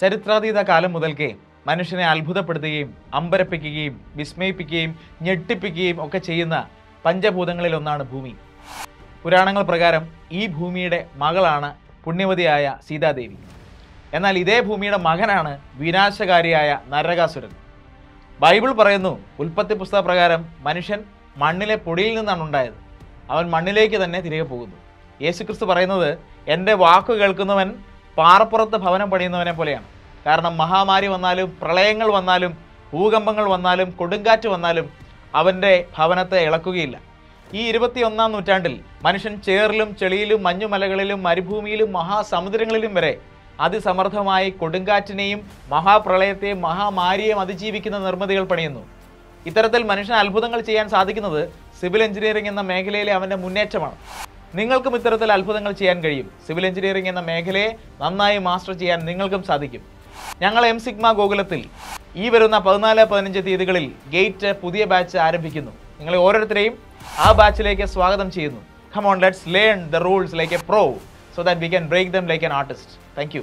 ചരിത്രാതീത കാലം മുതൽക്കേ മനുഷ്യനെ അത്ഭുതപ്പെടുത്തുകയും അമ്പരപ്പിക്കുകയും വിസ്മയിപ്പിക്കുകയും ഞെട്ടിപ്പിക്കുകയും ഒക്കെ ചെയ്യുന്ന പഞ്ചഭൂതങ്ങളിൽ ഒന്നാണ് ഭൂമി. പുരാണങ്ങൾ പ്രകാരം ഈ ഭൂമിയുടെ മകളാണ് പുണ്യവതിയായ സീതാദേവി. എന്നാൽ ഇതേ ഭൂമിയുടെ മകനാണ് വിനാശകാരിയായ നരകാസുരൻ. ബൈബിൾ പറയുന്നു, ഉൽപ്പത്തി പുസ്തക പ്രകാരം മനുഷ്യൻ മണ്ണിലെ പൊടിയിൽ നിന്നാണ് ഉണ്ടായത്, അവൻ മണ്ണിലേക്ക് തന്നെ തിരികെ പോകുന്നു. യേശുക്രിസ്തു പറയുന്നത്, എൻ്റെ വാക്കു കേൾക്കുന്നവൻ പാറപ്പുറത്ത് ഭവനം പണിയുന്നവനെ പോലെയാണ്. കാരണം മഹാമാരി വന്നാലും പ്രളയങ്ങൾ വന്നാലും ഭൂകമ്പങ്ങൾ വന്നാലും കൊടുങ്കാറ്റ് വന്നാലും അവൻ്റെ ഭവനത്തെ ഇളക്കുകയില്ല. ഈ 21-ാം നൂറ്റാണ്ടിൽ മനുഷ്യൻ ചേറിലും ചെളിയിലും മഞ്ഞുമലകളിലും മരുഭൂമിയിലും മഹാസമുദ്രങ്ങളിലും വരെ അതിസമർത്ഥമായി കൊടുങ്കാറ്റിനെയും മഹാപ്രളയത്തെയും മഹാമാരിയെയും അതിജീവിക്കുന്ന നിർമ്മിതികൾ പണിയുന്നു. ഇത്തരത്തിൽ മനുഷ്യന് അത്ഭുതങ്ങൾ ചെയ്യാൻ സാധിക്കുന്നത് സിവിൽ എഞ്ചിനീയറിംഗ് എന്ന മേഖലയിലെ അവൻ്റെ മുന്നേറ്റമാണ്. നിങ്ങൾക്കും ഇത്തരത്തിൽ അത്ഭുതങ്ങൾ ചെയ്യാൻ കഴിയും. സിവിൽ എഞ്ചിനീയറിംഗ് എന്ന മേഖലയെ നന്നായി മാസ്റ്റർ ചെയ്യാൻ നിങ്ങൾക്കും സാധിക്കും. ഞങ്ങൾ എംസിഗ്മ ഗോകുലത്തിൽ ഈ വരുന്ന 14-15 തീയതികളിൽ ഗേറ്റ് പുതിയ ബാച്ച് ആരംഭിക്കുന്നു. നിങ്ങളെ ഓരോരുത്തരെയും ആ ബാച്ചിലേക്ക് സ്വാഗതം ചെയ്യുന്നു. Come on, let's learn the rules like a pro so that we can break them like an artist. Thank you.